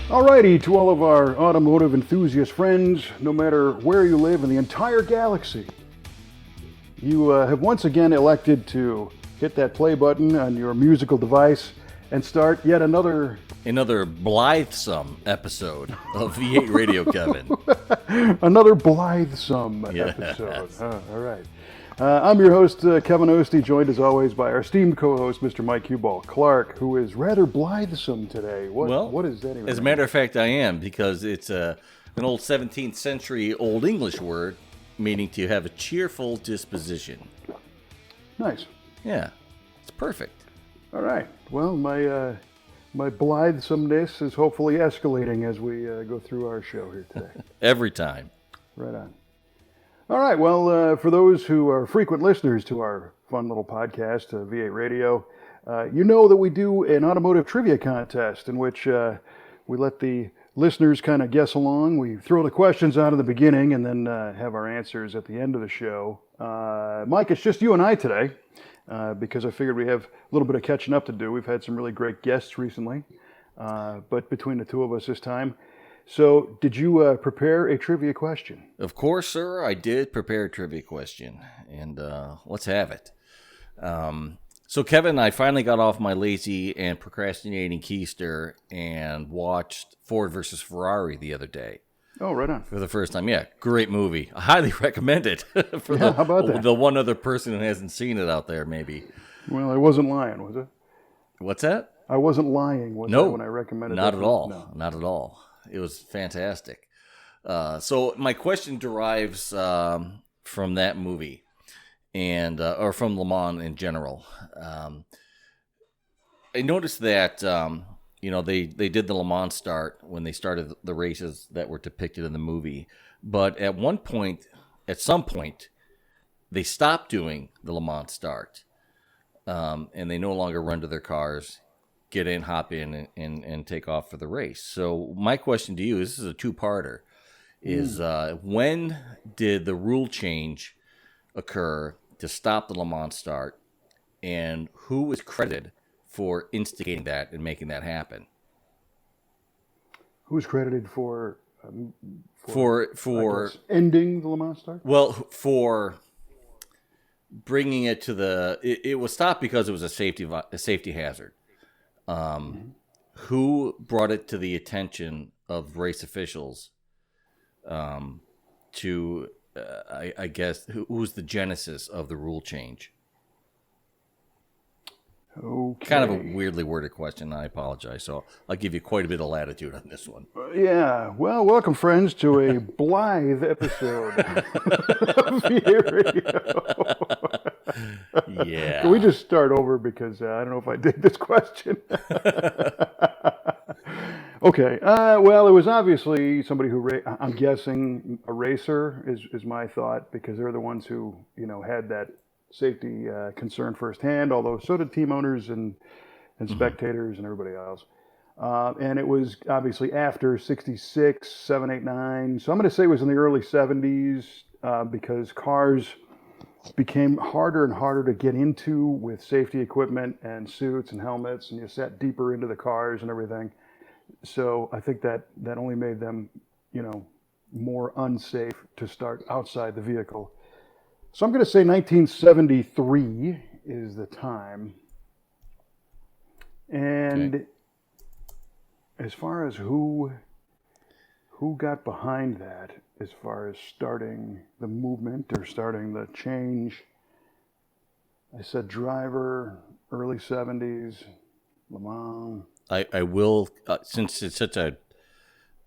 Alrighty, to all of our automotive enthusiast friends, no matter where you live in the entire galaxy, you have once again elected to hit that play button on your musical device and start yet another blithesome episode of V8 Radio, Kevin. another blithesome Yes. episode. All right. I'm your host, Kevin Ostie, joined as always by our esteemed co-host, Mr. Mike Huball Clark, who is rather blithesome today. What is that even? As a matter of fact, I am, because it's an old 17th century Old English word meaning to have a cheerful disposition. Nice. Yeah, it's perfect. All right. Well, my blithesomeness is hopefully escalating as we go through our show here today. Every time. Right on. All right. Well, for those who are frequent listeners to our fun little podcast, V8 Radio, you know that we do an automotive trivia contest in which we let the listeners kind of guess along. We throw the questions out at the beginning and then have our answers at the end of the show. Mike, it's just you and I today because I figured we have a little bit of catching up to do. We've had some really great guests recently, but between the two of us this time. So, did you prepare a trivia question? Of course, sir, I did prepare a trivia question, and let's have it. So, Kevin, I finally got off my lazy and procrastinating keister and watched Ford versus Ferrari the other day. Oh, right on. For the first time. Yeah, great movie. I highly recommend it. For how about that? The one other person who hasn't seen it out there, maybe. Well, I wasn't lying, was it? What's that? I wasn't lying, was I, when I recommended it? Not at all. No. Not at all. It was fantastic. So my question derives from that movie, and or from Le Mans in general. I noticed that they did the Le Mans start when they started the races that were depicted in the movie, but at some point, they stopped doing the Le Mans start, and they no longer run to their cars, get in, hop in, and take off for the race. So my question to you, this is a two-parter, is when did the rule change occur to stop the Le Mans start, and who was credited for instigating that and making that happen? Who's credited for ending the Le Mans start? Well, for bringing it to it was stopped because it was a safety hazard. Who brought it to the attention of race officials to, I guess, who was the genesis of the rule change? Okay. Kind of a weirdly worded question. I apologize. So I'll give you quite a bit of latitude on this one. Yeah. Well, welcome, friends, to a blithe episode of VA Radio. Yeah. Can we just start over because I don't know if I did this question. Okay. Well, it was obviously somebody who I'm guessing a racer is my thought, because they're the ones who had that safety concern firsthand. Although so did team owners and spectators and everybody else. And it was obviously after 66, 7, 8, 9. So I'm going to say it was in the early 70s because cars became harder and harder to get into with safety equipment and suits and helmets, and you sat deeper into the cars and everything. So I think that only made them, more unsafe to start outside the vehicle. So I'm going to say 1973 is the time. And Okay. As far as who got behind that, as far as starting the movement or starting the change, I said driver, early 70s, Le Mans. I will, since it's such a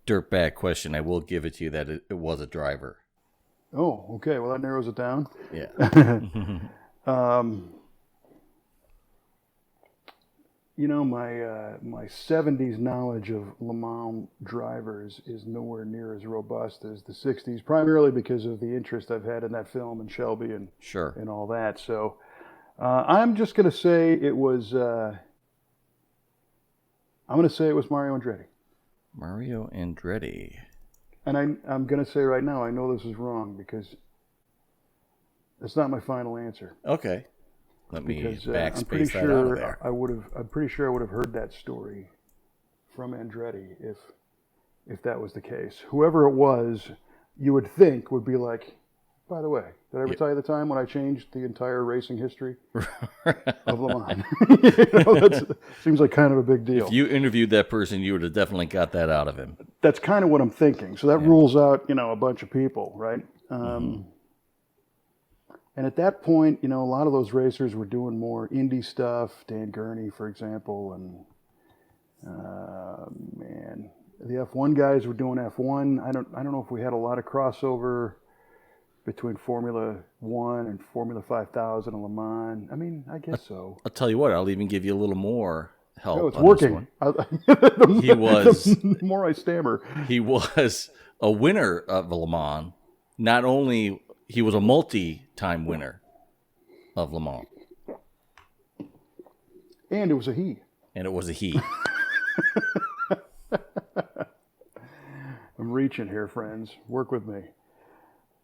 dirtbag question, I will give it to you that it was a driver. Oh, okay. Well, that narrows it down. Yeah. My 70s knowledge of Le Mans drivers is nowhere near as robust as the 60s, primarily because of the interest I've had in that film and Shelby and Sure. and all that. So I'm just going to say it was. I'm going to say it was Mario Andretti. Mario Andretti. And I'm going to say right now, I know this is wrong because it's not my final answer. Okay. Let me Because backspace I'm pretty that out of sure there. I'm pretty sure I would have heard that story from Andretti if if that was the case. Whoever it was, you would think would be like, by the way, did I ever tell you the time when I changed the entire racing history of Le Mans? That seems like kind of a big deal. If you interviewed that person, you would have definitely got that out of him. That's kind of what I'm thinking. So that rules out, a bunch of people, right? And at that point, a lot of those racers were doing more indie stuff. Dan Gurney, for example, and man, the F1 guys were doing F1. I don't know if we had a lot of crossover between Formula One and Formula 5000 and Le Mans. I mean, I guess so. I'll tell you what. I'll even give you a little more help. Oh, it's on working. The more I stammer. He was a winner of Le Mans. Not only he was a multi-time winner of Le Mans, and it was a he. And it was a he. I'm reaching here, friends. Work with me.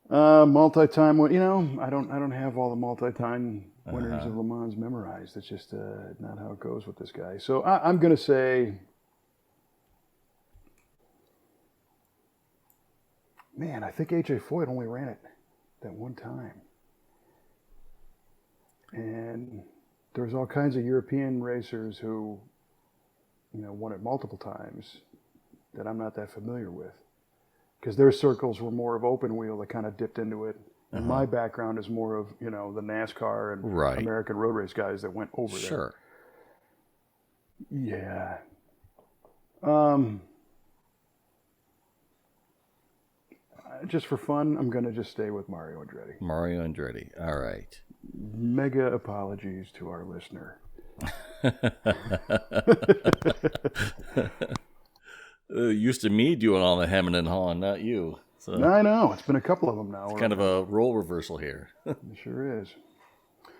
Multi-time, I don't have all the multi-time winners of Le Mans memorized. It's just not how it goes with this guy. So I'm going to say, man, I think AJ Foyt only ran it that one time. And there's all kinds of European racers who, won it multiple times that I'm not that familiar with. Because their circles were more of open wheel that kind of dipped into it. And my background is more of, the NASCAR and American road race guys that went over there. Sure. Yeah. Just for fun, I'm going to just stay with Mario Andretti. Mario Andretti. All right. Mega apologies to our listener. Used to me doing all the hemming and hawing, not you. So I know. It's been a couple of them now. It's kind of a role reversal here. It sure is.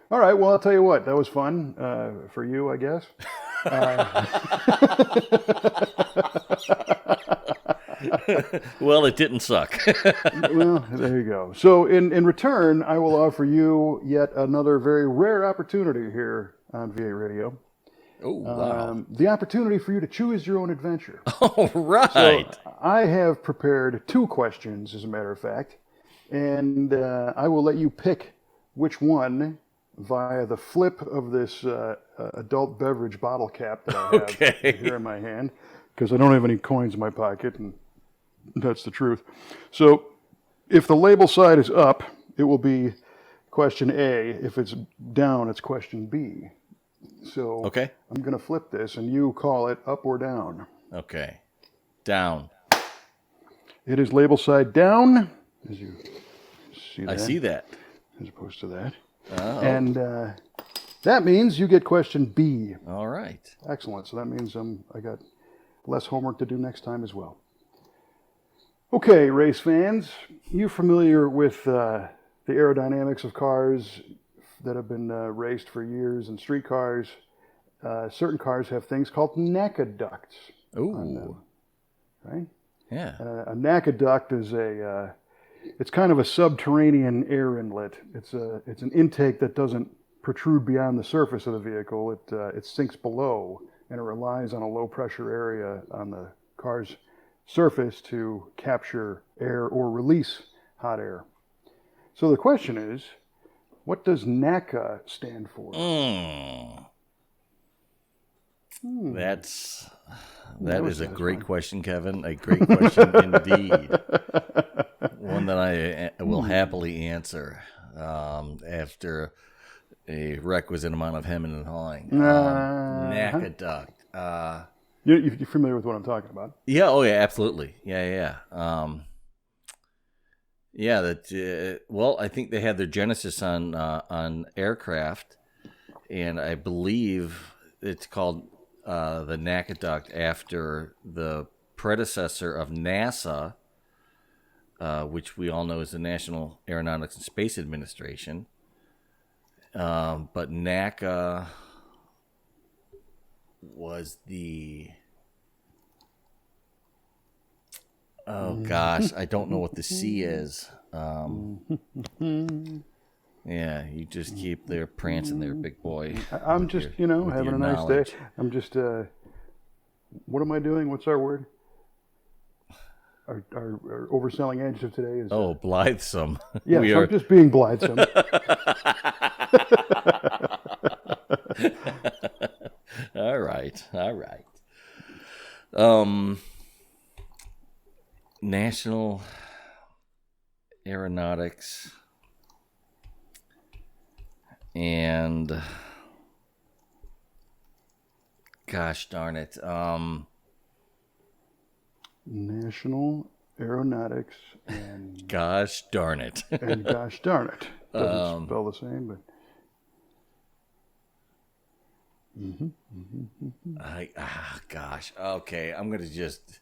All right. Well, I'll tell you what. That was fun for you, I guess. Well, it didn't suck. Well, there you go. So in return, I will offer you yet another very rare opportunity here on VA Radio. Oh, wow. The opportunity for you to choose your own adventure. All right. So I have prepared 2 questions, as a matter of fact, and I will let you pick which one via the flip of this adult beverage bottle cap that I have here in my hand, because I don't have any coins in my pocket, and that's the truth. So if the label side is up, it will be question A. If it's down, it's question B. So I'm going to flip this, and you call it up or down. Okay. Down. It is label side down, as you see that. I see that. As opposed to that. Oh. And that means you get question B. All right. Excellent. So that means I got less homework to do next time as well. Okay, race fans, you familiar with the aerodynamics of cars that have been raced for years and street cars? Certain cars have things called NACA ducts. Ooh. Right? Yeah. A NACA duct is it's kind of a subterranean air inlet. It's an intake that doesn't protrude beyond the surface of the vehicle. It sinks below, and it relies on a low pressure area on the car's surface to capture air or release hot air. So the question is, what does NACA stand for? That is a great question, Kevin. A great question indeed. One that I will happily answer after a requisite amount of hemming and hawing. NACA duct. You're familiar with what I'm talking about? Yeah. Oh, yeah. Absolutely. Yeah. Well, I think they had their genesis on aircraft, and I believe it's called the NACA duct after the predecessor of NASA, which we all know is the National Aeronautics and Space Administration. But NACA was the... Oh, gosh, I don't know what the C is. Yeah, you just keep there prancing there, big boy. I'm just, having a nice day. I'm just, what am I doing? What's our word? our overselling adjective today is. Oh, blithesome. Yes, We I'm are. just being blithesome. All right. All right. Um, National Aeronautics and gosh darn it. National Aeronautics and Gosh darn it. gosh darn it, doesn't spell the same, but. Gosh. Okay, I'm gonna just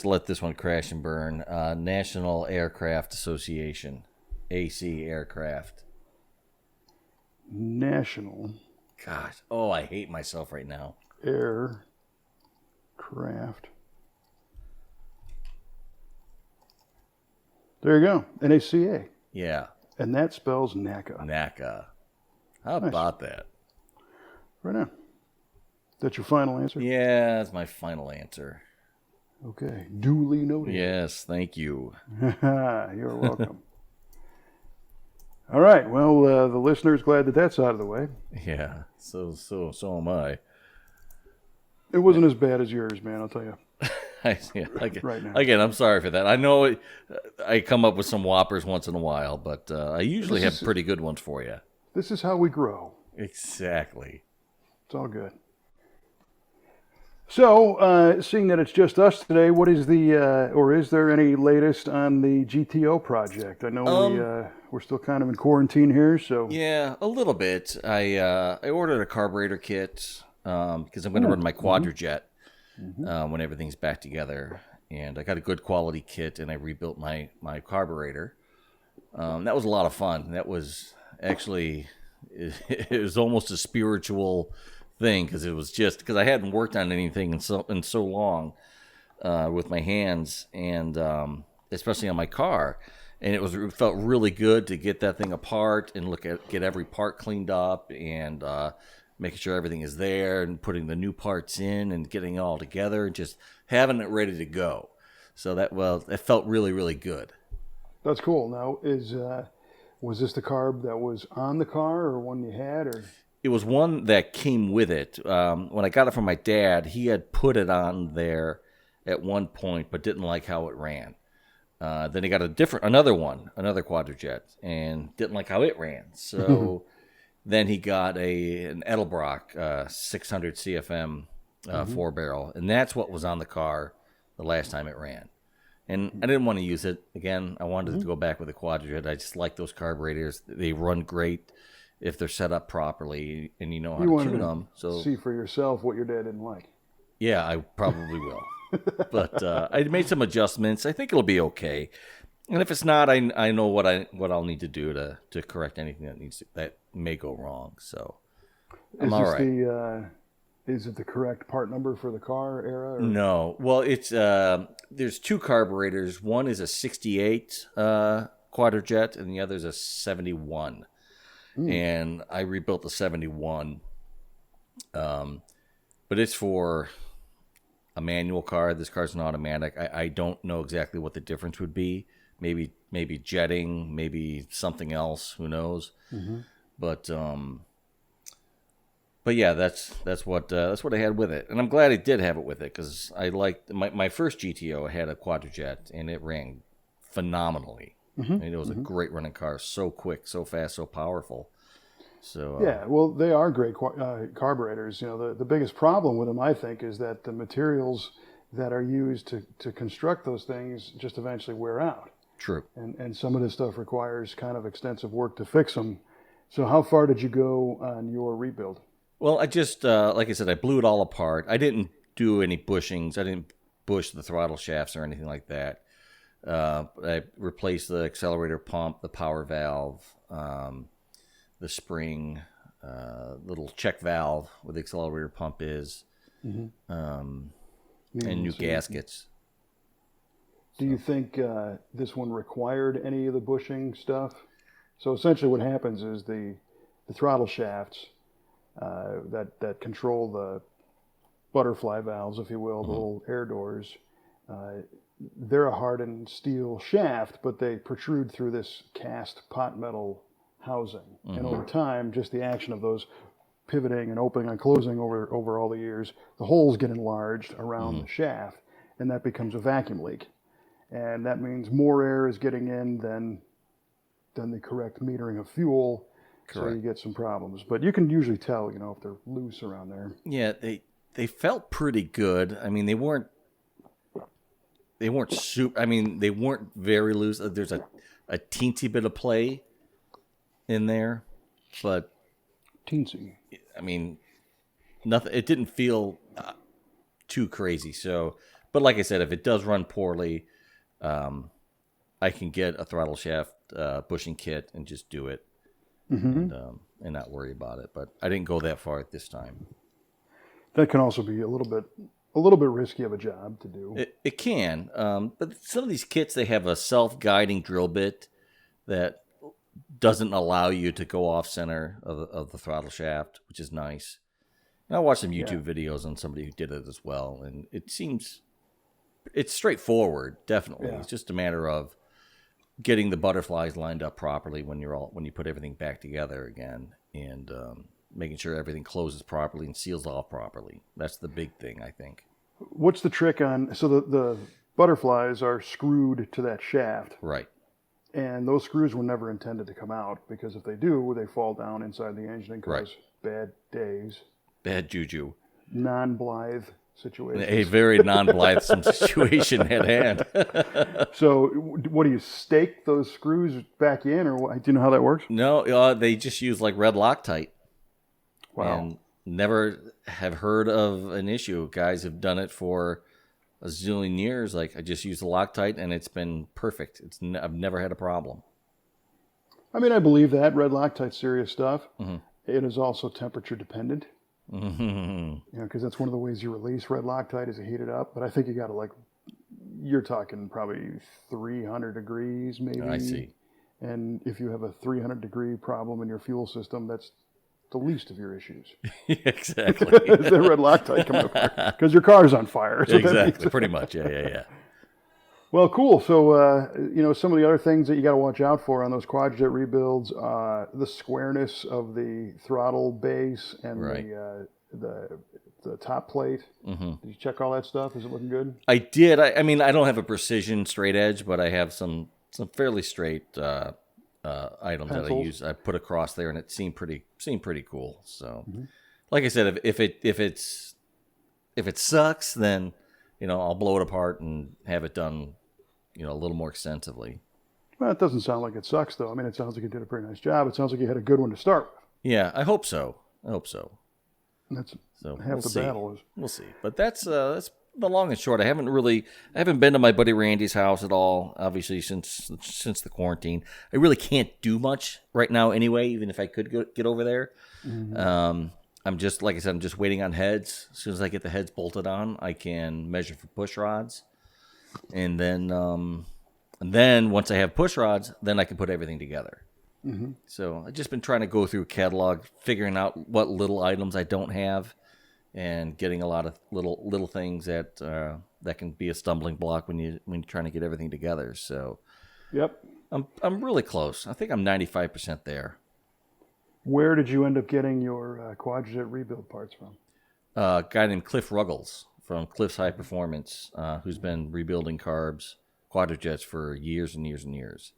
let this one crash and burn. National Aircraft Association, AC Aircraft. National Gosh, oh, I hate myself right now. Aircraft. There you go, NACA, Yeah, and that spells NACA. NACA. How about that? Right on. That's your final answer? Yeah, that's my final answer. Okay, duly noted. Yes, thank you. You're welcome. All right, well, the listener's glad that that's out of the way. Yeah, so am I. It wasn't as bad as yours, man, I'll tell you. Right now. Again, I'm sorry for that. I know I come up with some whoppers once in a while, but I usually have pretty good ones for you. This is how we grow. Exactly. It's all good. So, seeing that it's just us today, what is or is there any latest on the GTO project? I know we're still kind of in quarantine here, so. Yeah, a little bit. I ordered a carburetor kit because I'm going to run my Quadrajet when everything's back together, and I got a good quality kit, and I rebuilt my carburetor. That was a lot of fun. That was actually it was almost a spiritual thing because it was just because I hadn't worked on anything in so long with my hands, and especially on my car. And it felt really good to get that thing apart and get every part cleaned up and making sure everything is there and putting the new parts in and getting it all together and just having it ready to go. So it felt really, really good. That's cool. Now, was this the carb that was on the car or one you had, or? It was one that came with it. When I got it from my dad, he had put it on there at one point, but didn't like how it ran. Then he got another Quadrajet, and didn't like how it ran. So then he got an Edelbrock 600 CFM 4-barrel, and that's what was on the car the last time it ran. And I didn't want to use it again. I wanted to go back with a Quadrajet. I just like those carburetors. They run great if they're set up properly and you know how to tune them. So see for yourself what your dad didn't like. Yeah, I probably will. But I made some adjustments. I think it'll be okay. And if it's not, I know what I'll need to do to correct anything that may go wrong. So I'm all right. Is it the correct part number for the car era? Or? No. Well, it's there's two carburetors. One is a 68 Quadrajet, and the other is a 71. And I rebuilt the 71. But it's for a manual car. This car's an automatic. I don't know exactly what the difference would be. Maybe jetting, maybe something else. Who knows? But yeah, that's what I had with it, and I'm glad I did have it with it because I liked my first GTO. I had a Quadrajet, and it ran phenomenally. And it was a great running car, so quick, so fast, so powerful. So yeah, well, they are great carburetors. You know, the biggest problem with them, I think, is that the materials that are used to construct those things just eventually wear out. True. And some of this stuff requires kind of extensive work to fix them. So how far did you go on your rebuild? Well, I just like I said, I blew it all apart. I didn't do any bushings. I didn't bush the throttle shafts or anything like that. I replaced the accelerator pump, the power valve, the spring, little check valve where the accelerator pump is, and new gaskets. Do you think this one required any of the bushing stuff? So essentially what happens is the throttle shafts that control the butterfly valves, if you will, the little air doors, they're a hardened steel shaft, but they protrude through this cast pot metal housing. And over time, just the action of those pivoting and opening and closing over all the years, the holes get enlarged around the shaft, and that becomes a vacuum leak. And that means more air is getting in than the correct metering of fuel. So you get some problems. But you can usually tell, if they're loose around there. Yeah, they felt pretty good. I mean, they weren't super. I mean, they weren't very loose. There's a teensy bit of play in there, but Teensy. I mean, nothing. It didn't feel too crazy. So, but like I said, if it does run poorly, I can get a throttle shaft bushing kit and just do it, and not worry about it. But I didn't go that far at this time. That can also be a little bit risky of a job to do. It can, but some of these kits, they have a self-guiding drill bit that doesn't allow you to go off center of the throttle shaft, which is nice. And I watched some YouTube videos on somebody who did it as well, and it's straightforward, definitely. Yeah. It's just a matter of getting the butterflies lined up properly when you put everything back together again, and making sure everything closes properly and seals off properly. That's the big thing, I think. What's the trick on? So the butterflies are screwed to that shaft, Right. and those screws were never intended to come out, because if they do, they fall down inside the engine and cause bad days, Bad juju. non-blithe situations. A very non-blithesome situation at hand. So what do you stake those screws back in, or what? Do you know how that works? No, they just use like red Loctite. Wow. And never have heard of an issue. Guys have done it for a zillion years. Like, I just use the Loctite and it's been perfect. I've never had a problem. I mean, I believe that red Loctite's serious stuff. It is also temperature dependent. Because that's one of the ways you release red Loctite is to heat it up. But I think you got to you're talking probably 300 degrees maybe. I see. And if you have a 300-degree problem in your fuel system, that's the least of your issues. Exactly. Is the red Loctite coming up because your car's on fire. So Exactly. Pretty much. Yeah. Well, cool. So, some of the other things that you got to watch out for on those Quadrajet rebuilds, the squareness of the throttle base and the top plate. Did you check all that stuff? Is it looking good? I did. I mean, I don't have a precision straight edge, but I have some fairly straight items that I use. I put across there, and it seemed pretty cool. So, like I said, if it sucks, then I'll blow it apart and have it done, a little more extensively. Well, it doesn't sound like it sucks, though. I mean, it sounds like you did a pretty nice job. It sounds like you had a good one to start with. Yeah, I hope so. That's So half the battle is. We'll see. But that's the long and short. I haven't been to my buddy Randy's house at all, obviously, since the quarantine. I really can't do much right now anyway, even if I could get over there. I'm just, like I said, I'm just waiting on heads. As soon as I get the heads bolted on, I can measure for push rods. And then once I have push rods, then I can put everything together. So I've just been trying to go through a catalog, figuring out what little items I don't have, and getting a lot of little things that can be a stumbling block when you're trying to get everything together. So, Yep. I'm really close. I think I'm 95% there. Where did you end up getting your Quadrajet rebuild parts from? A guy named Cliff Ruggles from Cliff's High Performance, who's been rebuilding carbs, Quadrajets for years and years and years.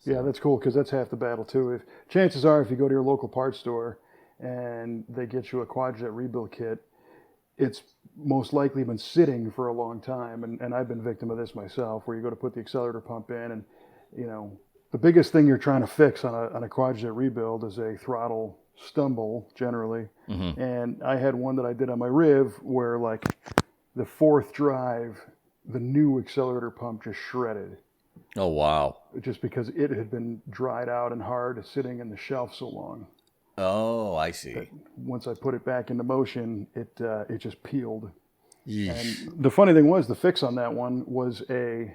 Yeah, that's cool, because that's half the battle too. Chances are, if you go to your local parts store and they get you a Quadrajet rebuild kit, it's most likely been sitting for a long time, and I've been victim of this myself, where you go to put the accelerator pump in, and the biggest thing you're trying to fix on a Quadrajet rebuild is a throttle stumble generally. And I had one that I did on my Riv where the fourth drive, the new accelerator pump just shredded. Oh, wow. Just because it had been dried out and hard, sitting in the shelf so long. Oh, I see. Once I put it back into motion, it just peeled. Yeesh. And the funny thing was, the fix on that one was an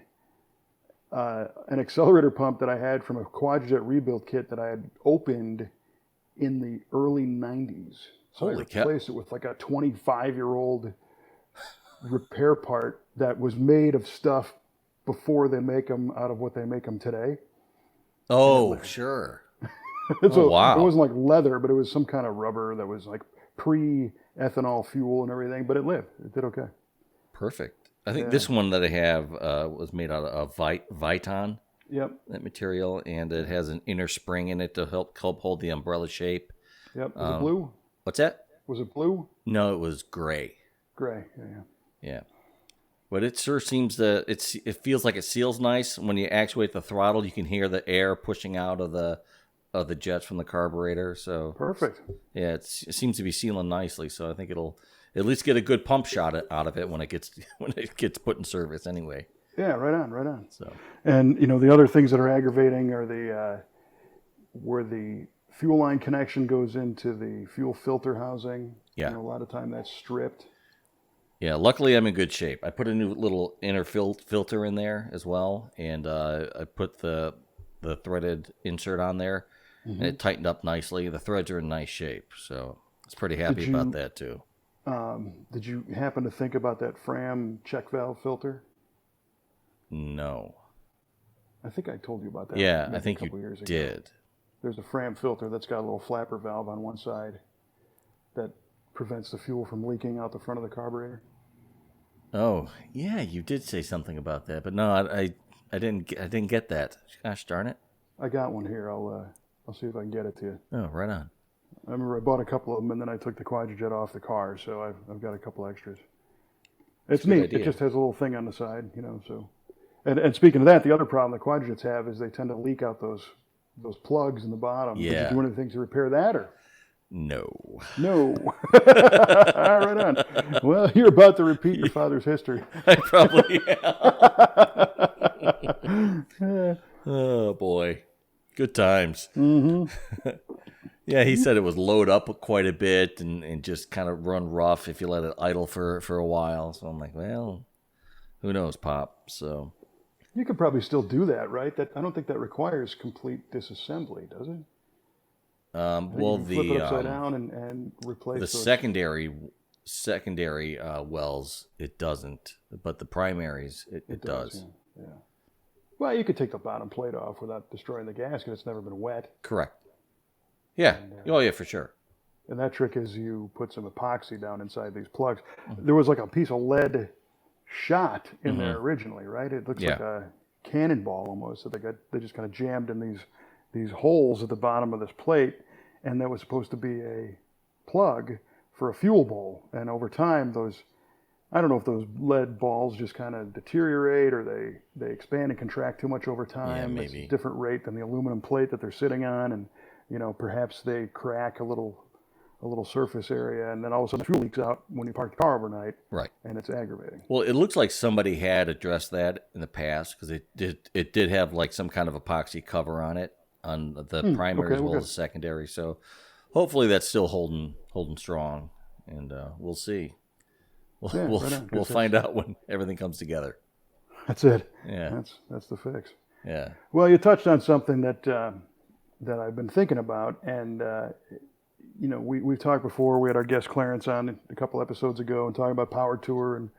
accelerator pump that I had from a Quadrajet rebuild kit that I had opened in the early 90s. So Holy I replaced it with a 25-year-old repair part that was made of stuff before they make them out of what they make them today. Oh, sure. So wow. it wasn't like leather, but it was some kind of rubber that was like pre-ethanol fuel and everything. But it lived. It did okay. Perfect. I think this one that I have was made out of Viton, Yep. that material, and it has an inner spring in it to help hold the umbrella shape. Yep. Was it blue? What's that? Was it blue? No, it was gray. Gray. Yeah. Yeah. But it sure seems that it feels like it seals nice. When you actuate the throttle, you can hear the air pushing out of the jets from the carburetor. So Perfect. yeah, it seems to be sealing nicely. So I think it'll at least get a good pump shot out of it when it gets put in service anyway. Yeah. Right on. Right on. So And the other things that are aggravating are the where the fuel line connection goes into the fuel filter housing. Yeah. A lot of time that's stripped. yeah, luckily I'm in good shape. I put a new little inner filter in there as well, and I put the threaded insert on there, and it tightened up nicely. The threads are in nice shape, so I was pretty happy about that too. Did you happen to think about that Fram check valve filter? No. I think I told you about that. Yeah, maybe I think a couple you years ago. did. There's a Fram filter that's got a little flapper valve on one side that prevents the fuel from leaking out the front of the carburetor. Oh, yeah, you did say something about that, but no, I didn't get that. Gosh darn it! I got one here. I'll see if I can get it to you. Oh, right on. I remember I bought a couple of them and then I took the Quadrajet off the car, so I've got a couple extras. It's neat. idea. It just has a little thing on the side, So, and speaking of that, the other problem the Quadrajets have is they tend to leak out those plugs in the bottom. Yeah. Did you do anything to repair that or? No. No. Right on. Well, you're about to repeat your father's history. I probably am. Oh boy, good times. Mm-hmm. Yeah, he said it was load up quite a bit and just kind of run rough if you let it idle for a while. So I'm like, well, who knows, Pop? So You could probably still do that, right? I don't think that requires complete disassembly, does it? well, You can flip it upside the down and replace those. secondary wells it doesn't, but the primaries it does. Yeah. Well, you could take the bottom plate off without destroying the gasket. It's never been wet. Correct. Yeah. Oh yeah, for sure. And that trick is you put some epoxy down inside these plugs. There was like a piece of lead shot in there originally, right? It looks like a cannonball almost that they just kind of jammed in these holes at the bottom of this plate, and that was supposed to be a plug for a fuel bowl. And over time, I don't know if those lead balls just kind of deteriorate or they expand and contract too much over time. Yeah, maybe. It's a different rate than the aluminum plate that they're sitting on, and perhaps they crack a little surface area, and then all of a sudden fuel leaks out when you park the car overnight. Right. And it's aggravating. Well, it looks like somebody had addressed that in the past because it did have like some kind of epoxy cover on it on the primary as well as the secondary. So hopefully that's still holding strong, and we'll see. We'll find out when everything comes together. That's it. Yeah. That's the fix. Yeah. Well, you touched on something that I've been thinking about, and we've talked before. We had our guest Clarence on a couple episodes ago and talking about Power Tour, and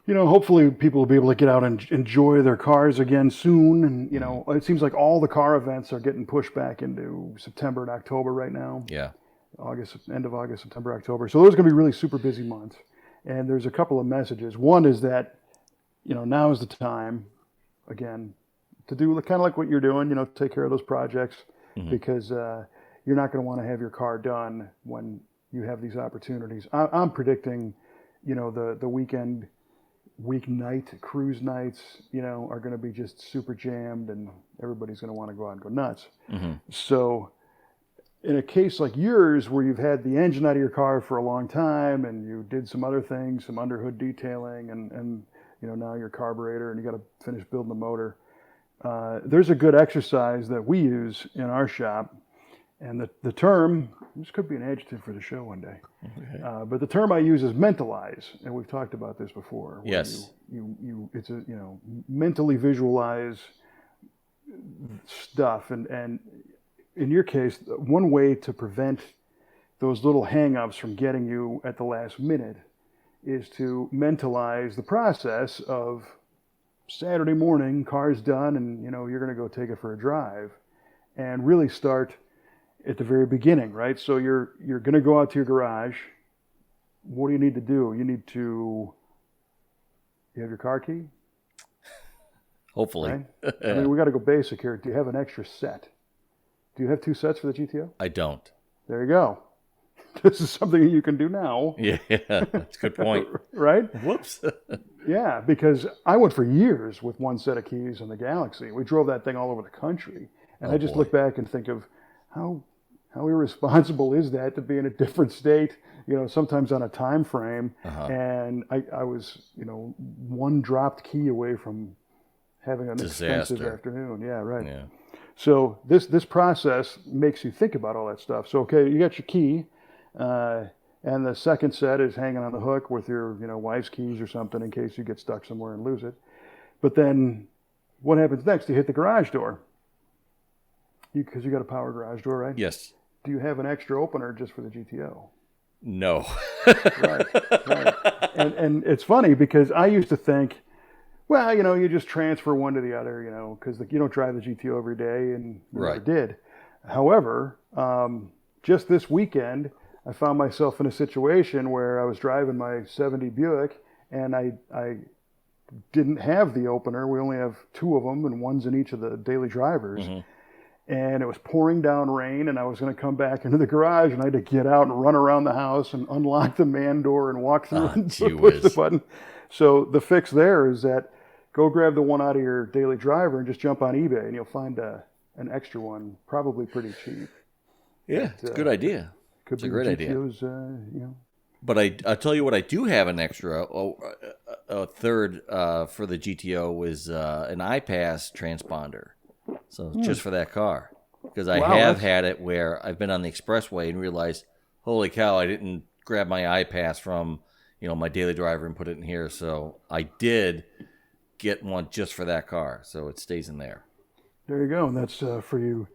hopefully people will be able to get out and enjoy their cars again soon. And it seems like all the car events are getting pushed back into September and October right now. Yeah. End of August, September, October. So those are going to be really super busy months. And there's a couple of messages. One is that now is the time again to do kind of like what you're doing. Take care of those projects because you're not going to want to have your car done when you have these opportunities. I'm predicting, the weeknight cruise nights, are going to be just super jammed, and everybody's going to want to go out and go nuts. So, in a case like yours, where you've had the engine out of your car for a long time, and you did some other things, some underhood detailing, and now your carburetor, and you got to finish building the motor. There's a good exercise that we use in our shop. And the term, this could be an adjective for the show one day, but the term I use is mentalize, and we've talked about this before. Yes. It's mentally visualize stuff, and in your case, one way to prevent those little hang-ups from getting you at the last minute is to mentalize the process of Saturday morning, car's done, and you're going to go take it for a drive, and really start at the very beginning, right? So you're going to go out to your garage. What do you need to do? You have your car key? Hopefully. Right? I mean, we got to go basic here. Do you have an extra set? Do you have 2 sets for the GTO? I don't. There you go. This is something that you can do now. Yeah, that's a good point. Right? Whoops. Yeah, because I went for years with 1 set of keys in the Galaxy. We drove that thing all over the country. And I just boy. look back and think of how irresponsible is that to be in a different state, sometimes on a time frame. And I was, 1 dropped key away from having an expensive afternoon. Yeah, right. Yeah. So this process makes you think about all that stuff. So, okay, you got your key. And the second set is hanging on the hook with your, wife's keys or something in case you get stuck somewhere and lose it. But then what happens next? You hit the garage door. Because you got a power garage door, right? Yes. Do you have an extra opener just for the GTO? No. Right. And it's funny because I used to think, well, you just transfer one to the other, because you don't drive the GTO every day, and you never did. However, just this weekend, I found myself in a situation where I was driving my 70 Buick, and I didn't have the opener. We only have 2 of them, and one's in each of the daily drivers. Mm-hmm. And it was pouring down rain, and I was going to come back into the garage, and I had to get out and run around the house and unlock the man door and walk through and push the button. So the fix there is that go grab the one out of your daily driver and just jump on eBay, and you'll find an extra one, probably pretty cheap. Yeah, it's a good idea. Could be a great idea. But I'll tell you what, I do have an extra, a third for the GTO is an iPass transponder. So just for that car. Because I have had it where I've been on the expressway and realized, holy cow, I didn't grab my iPass from, my daily driver and put it in here. So I did get one just for that car. So it stays in there. There you go. And that's for you.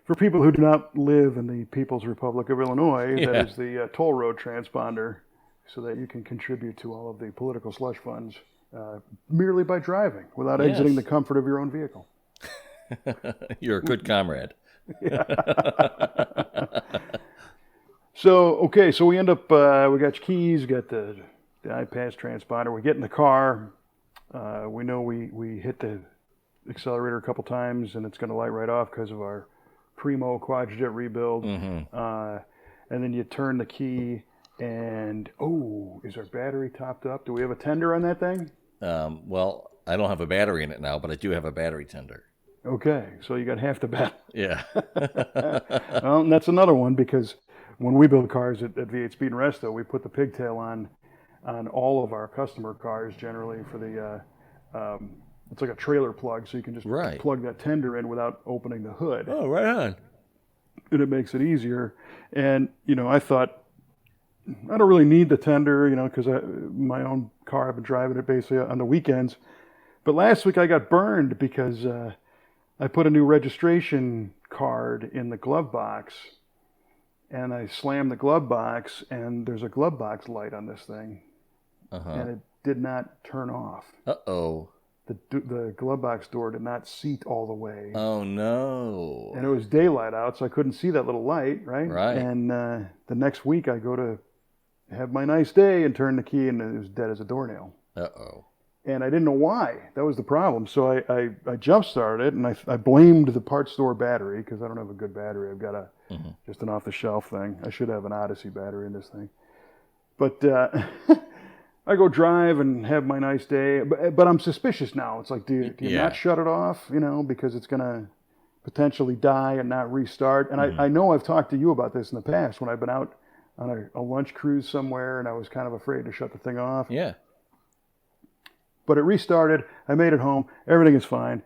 For people who do not live in the People's Republic of Illinois, that is the toll road transponder, so that you can contribute to all of the political slush funds merely by driving without exiting the comfort of your own vehicle. You're a good comrade. So we end up, we got your keys, we got the iPass transponder, we get in the car, we know we hit the accelerator a couple times and it's going to light right off because of our Primo Quadjet rebuild. Mm-hmm. And then you turn the key and, is our battery topped up? Do we have a tender on that thing? Well, I don't have a battery in it now, but I do have a battery tender. Okay, so you got half the battery. Yeah. Well, and that's another one because when we build cars at V8 Speed and Resto, we put the pigtail on all of our customer cars generally for the, it's like a trailer plug, so you can just plug that tender in without opening the hood. Oh, right on. And it makes it easier. And, I thought, I don't really need the tender, because my own car, I've been driving it basically on the weekends. But last week I got burned because I put a new registration card in the glove box, and I slammed the glove box, and there's a glove box light on this thing, and it did not turn off. Uh-oh. The glove box door did not seat all the way. Oh, no. And it was daylight out, so I couldn't see that little light, right? Right. And the next week I go to have my nice day and turn the key, and it was dead as a doornail. Uh-oh. And I didn't know why. That was the problem. So I jump-started it, and I blamed the parts store battery because I don't have a good battery. I've got just an off-the-shelf thing. I should have an Odyssey battery in this thing. But I go drive and have my nice day. But I'm suspicious now. It's like, do you not shut it off, because it's going to potentially die and not restart? And I know I've talked to you about this in the past when I've been out on a lunch cruise somewhere and I was kind of afraid to shut the thing off. Yeah. But it restarted. I made it home. Everything is fine.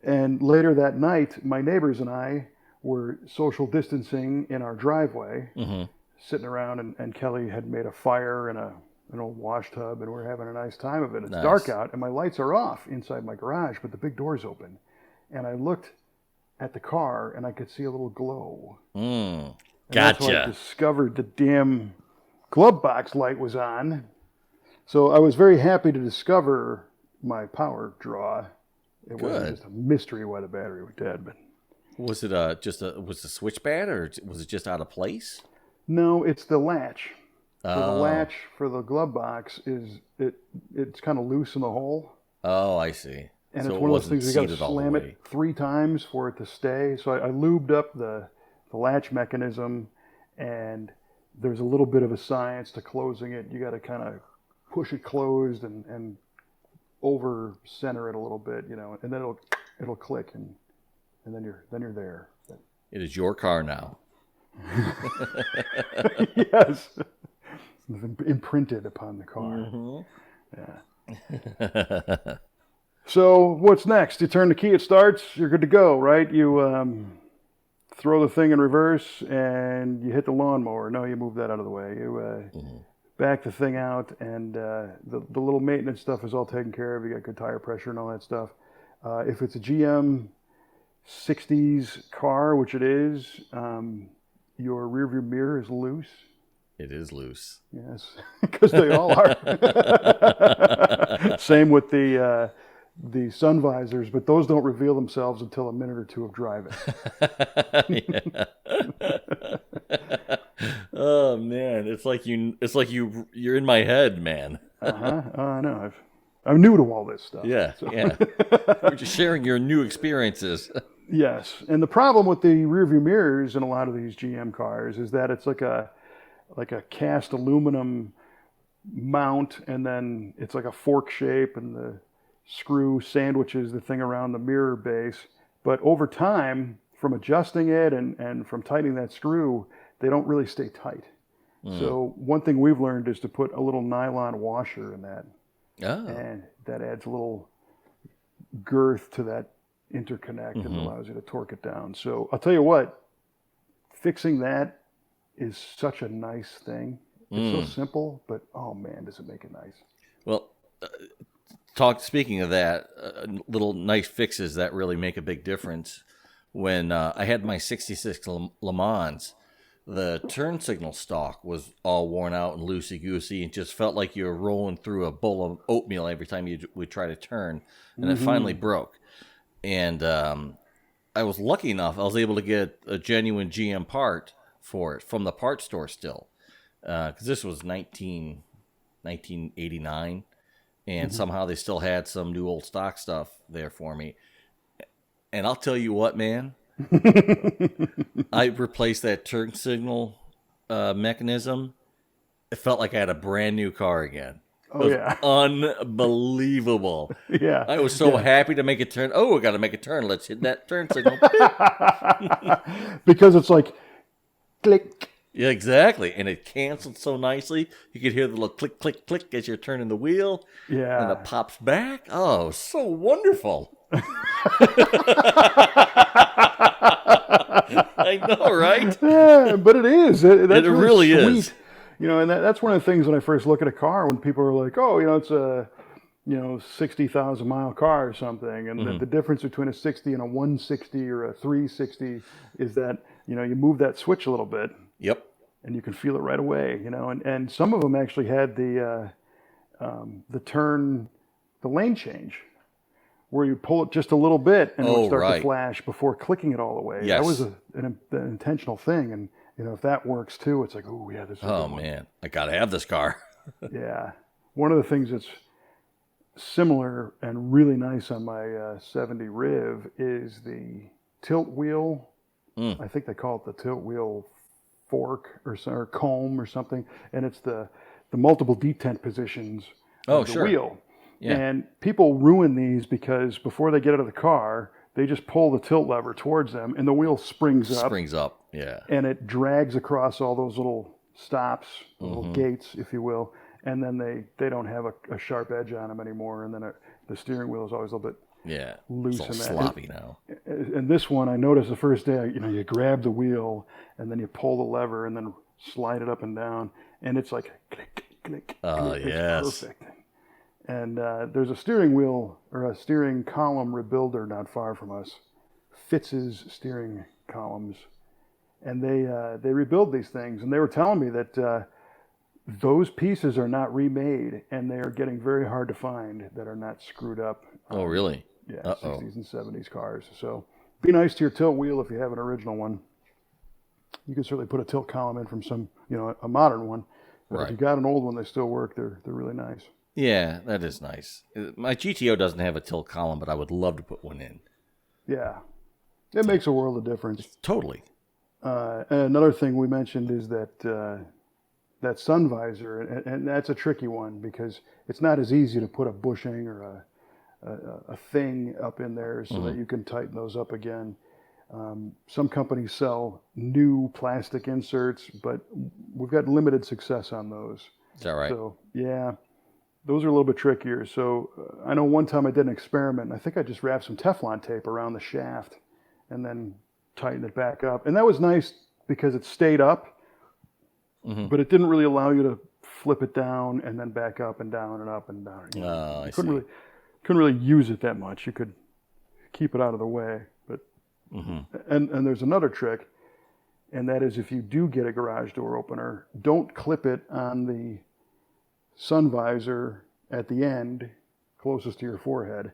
And later that night, my neighbors and I were social distancing in our driveway, sitting around, and Kelly had made a fire in an old wash tub, and we're having a nice time of it. It's dark out, and my lights are off inside my garage, but the big door's open. And I looked at the car, and I could see a little glow. Gotcha. That's when I discovered the damn glove box light was on. So I was very happy to discover my power draw. It Good. wasn't just a mystery why the battery was dead, but Was it was the switch bad, or was it just out of place? no, it's the latch. So the Oh, latch for the glove box it's kind of loose in the hole. oh, I see. And So it's it one of those wasn't things you got to seated all the slam way. it 3 times for it to stay. So I lubed up the latch mechanism, and there's a little bit of a science to closing it. You got to kind of push it closed and over center it a little bit, and then it'll click, and then you're there. It is your car now. Yes, it's imprinted upon the car. Mm-hmm. Yeah. So what's next? You turn the key, it starts. You're good to go, right? You throw the thing in reverse and you hit the lawnmower. No, you move that out of the way. You back the thing out, and the little maintenance stuff is all taken care of. You got good tire pressure and all that stuff. If it's a GM 60s car, which it is, your rear view mirror is loose. It is loose. Yes, because they all are. Same with the sun visors, but those don't reveal themselves until a minute or two of driving. Oh man, it's like you're in my head, man. I know. I'm new to all this stuff. Yeah, yeah. We're just sharing your new experiences. Yes, and the problem with the rear view mirrors in a lot of these GM cars is that it's like a cast aluminum mount, and then it's like a fork shape, and the screw sandwiches the thing around the mirror base. But over time, from adjusting it and from tightening that screw, they don't really stay tight. So one thing we've learned is to put a little nylon washer in that, Oh, and that adds a little girth to that interconnect and allows you to torque it down. So I'll tell you what, fixing that is such a nice thing. It's so simple, but oh man, does it make it nice. well, speaking of that, little nice fixes that really make a big difference. When I had my 66 Le Mans, the turn signal stalk was all worn out and loosey-goosey, and just felt like you were rolling through a bowl of oatmeal every time you would try to turn, and it finally broke. And I was lucky enough, I was able to get a genuine GM part for it from the parts store still, because this was 1989, and somehow they still had some new old stock stuff there for me. And I'll tell you what, man, I replaced that turn signal mechanism. It felt like I had a brand new car again. Oh yeah, Unbelievable. yeah. I was so happy to make a turn. Oh, we got to make a turn. Let's hit that turn signal. Because it's like click. Yeah, exactly. And it canceled so nicely. You could hear the little click, click, click as you're turning the wheel. Yeah. And it pops back. Oh, so wonderful. I know, right? Yeah, but it is. That's It really sweet. is. And that's one of the things when I first look at a car, when people are like, oh, it's a 60,000 mile car or something, and the difference between a 60 and a 160 or a 360 is that you move that switch a little bit. Yep. And you can feel it right away. And some of them actually had the lane change, where you pull it just a little bit and it would start to flash before clicking it all the way. Yes. That was an intentional thing, and if that works too, it's like, oh yeah, this is a Oh good one. man, I gotta have this car. Yeah. One of the things that's similar and really nice on my 70 Riv is the tilt wheel. I think they call it the tilt wheel fork or comb or something, and it's the multiple detent positions of the wheel. Yeah. And people ruin these because before they get out of the car, they just pull the tilt lever towards them, and the wheel springs up. Springs up, yeah. And it drags across all those little stops, little gates, if you will, and then they don't have a sharp edge on them anymore, and then the steering wheel is always a little bit loose It's all in that. sloppy now. And this one, I noticed the first day, you grab the wheel, and then you pull the lever, and then slide it up and down, and it's like click, click, Oh, click. yes. It's perfect. And there's a steering wheel or a steering column rebuilder not far from us, Fitz's steering columns, and they rebuild these things. And they were telling me that those pieces are not remade, and they are getting very hard to find that are not screwed up. Oh, really? Yeah, Uh-oh. 60s and 70s cars. So be nice to your tilt wheel if you have an original one. You can certainly put a tilt column in from some, a modern one. But if Right. you got an old one, they still work. They're really nice. Yeah, that is nice. My GTO doesn't have a tilt column, but I would love to put one in. Yeah, it makes a world of difference. Totally. And another thing we mentioned is that sun visor, and that's a tricky one because it's not as easy to put a bushing or a thing up in there so that you can tighten those up again. Some companies sell new plastic inserts, but we've got limited success on those. Is that right? So yeah, those are a little bit trickier. So I know one time I did an experiment. And I think I just wrapped some Teflon tape around the shaft and then tightened it back up, and that was nice because it stayed up, but it didn't really allow you to flip it down and then back up and down and up and down. Oh, I You see. couldn't really use it that much. You could keep it out of the way, but and there's another trick, and that is if you do get a garage door opener, don't clip it on the sun visor at the end closest to your forehead.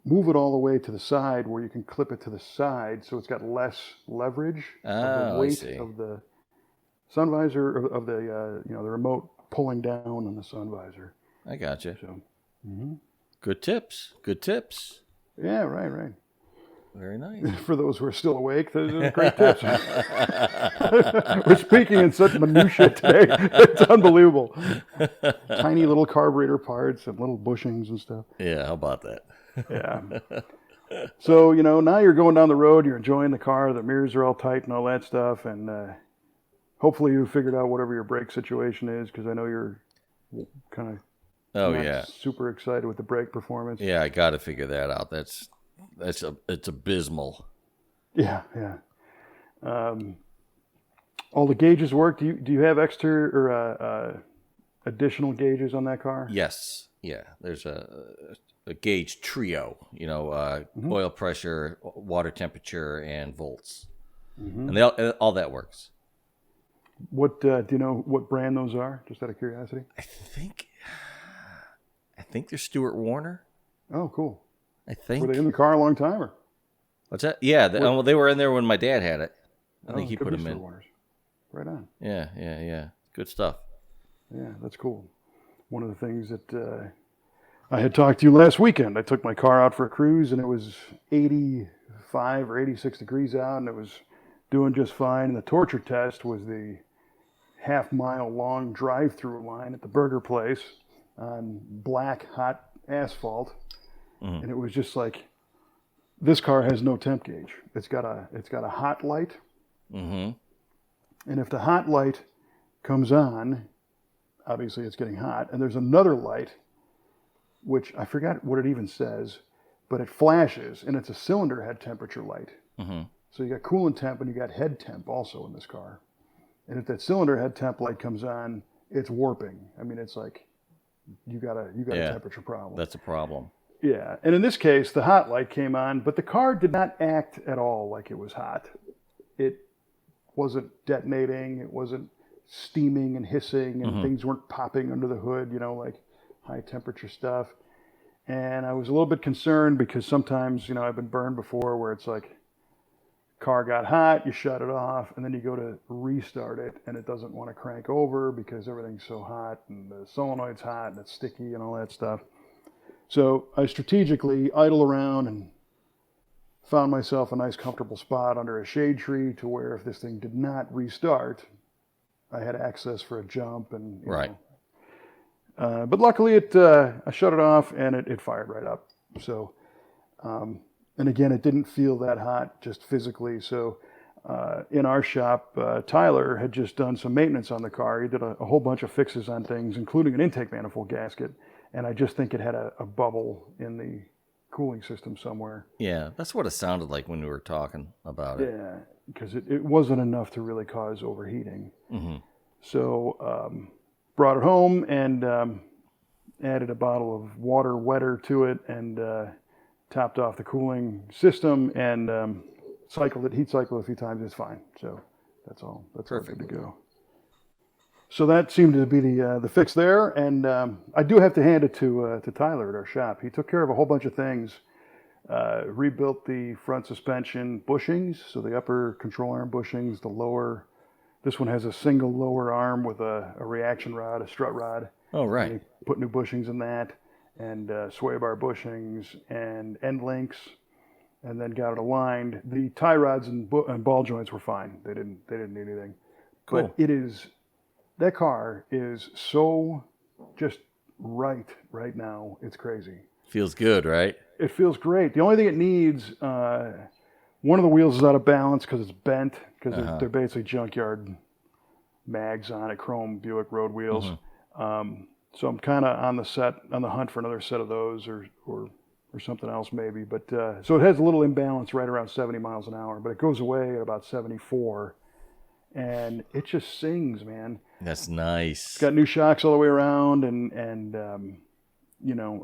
Move it all the way to the side where you can clip it to the side so it's got less leverage of Oh, the I weight see. of the sun visor of the the remote pulling down on the sun visor. I got you. So Good tips. Good tips. yeah, right. Very nice. For those who are still awake, those are great tips. We're speaking in such minutia today. It's unbelievable. Tiny little carburetor parts and little bushings and stuff. Yeah, how about that? Yeah. So, now you're going down the road, you're enjoying the car, the mirrors are all tight and all that stuff, and hopefully you figured out whatever your brake situation is, because I know you're kind of Oh, not yeah. super excited with the brake performance. Yeah, I got to figure that out. It's abysmal. Yeah. All the gauges work. Do you have exterior or additional gauges on that car? Yes. Yeah. There's a gauge trio, oil pressure, water temperature, and volts. And all that works. What do you know what brand those are? Just out of curiosity. I think they're Stuart Warner. Oh, cool. I think. Were they in the car a long time, or? What's that? Yeah, well, they were in there when my dad had it. I think he could put be them in. Stuart Warners. Right on. Yeah. Good stuff. Yeah, that's cool. One of the things that I had talked to you last weekend. I took my car out for a cruise, and it was 85 or 86 degrees out, and it was doing just fine. And the torture test was the half-mile long drive-through line at the burger place on black, hot asphalt. And it was just like, this car has no temp gauge. It's got a hot light. Mm-hmm. And if the hot light comes on, obviously it's getting hot. And there's another light, which I forgot what it even says, but it flashes, and it's a cylinder head temperature light. Mm-hmm. So you got coolant temp and you got head temp also in this car. And if that cylinder head temp light comes on, it's warping. I mean, it's like you got a temperature problem. That's a problem. Yeah, and in this case, the hot light came on, but the car did not act at all like it was hot. It wasn't detonating, it wasn't steaming and hissing, and things weren't popping under the hood, like high temperature stuff. And I was a little bit concerned because sometimes, I've been burned before where it's like, car got hot, you shut it off, and then you go to restart it, and it doesn't want to crank over because everything's so hot, and the solenoid's hot, and it's sticky, and all that stuff. So I strategically idle around and found myself a nice comfortable spot under a shade tree to where if this thing did not restart, I had access for a jump. And Right. But luckily I shut it off and it fired right up. So, and again, it didn't feel that hot just physically. So in our shop, Tyler had just done some maintenance on the car. He did a whole bunch of fixes on things, including an intake manifold gasket. And I just think it had a bubble in the cooling system somewhere. Yeah, that's what it sounded like when we were talking about it. Yeah, because it wasn't enough to really cause overheating. Mm-hmm. So brought it home and added a bottle of water wetter to it and topped off the cooling system and heat cycled a few times. It's fine. So that's all. That's all good to go. So that seemed to be the fix there, and I do have to hand it to Tyler at our shop. He took care of a whole bunch of things. Rebuilt the front suspension bushings, so the upper control arm bushings, the lower. This one has a single lower arm with a reaction rod, a strut rod. Oh, And right. he put new bushings in that, and sway bar bushings and end links, and then got it aligned. The tie rods and ball joints were fine. They didn't need anything. Cool. But that car is so just right now. It's crazy. Feels good, right? It feels great. The only thing it needs, one of the wheels is out of balance because it's bent, because they're basically junkyard mags on it, chrome Buick road wheels. So I'm kind of on the hunt for another set of those, or something else maybe. But so it has a little imbalance right around 70 miles an hour, but it goes away at about 74, and it just sings, man. That's nice. It's got new shocks all the way around, and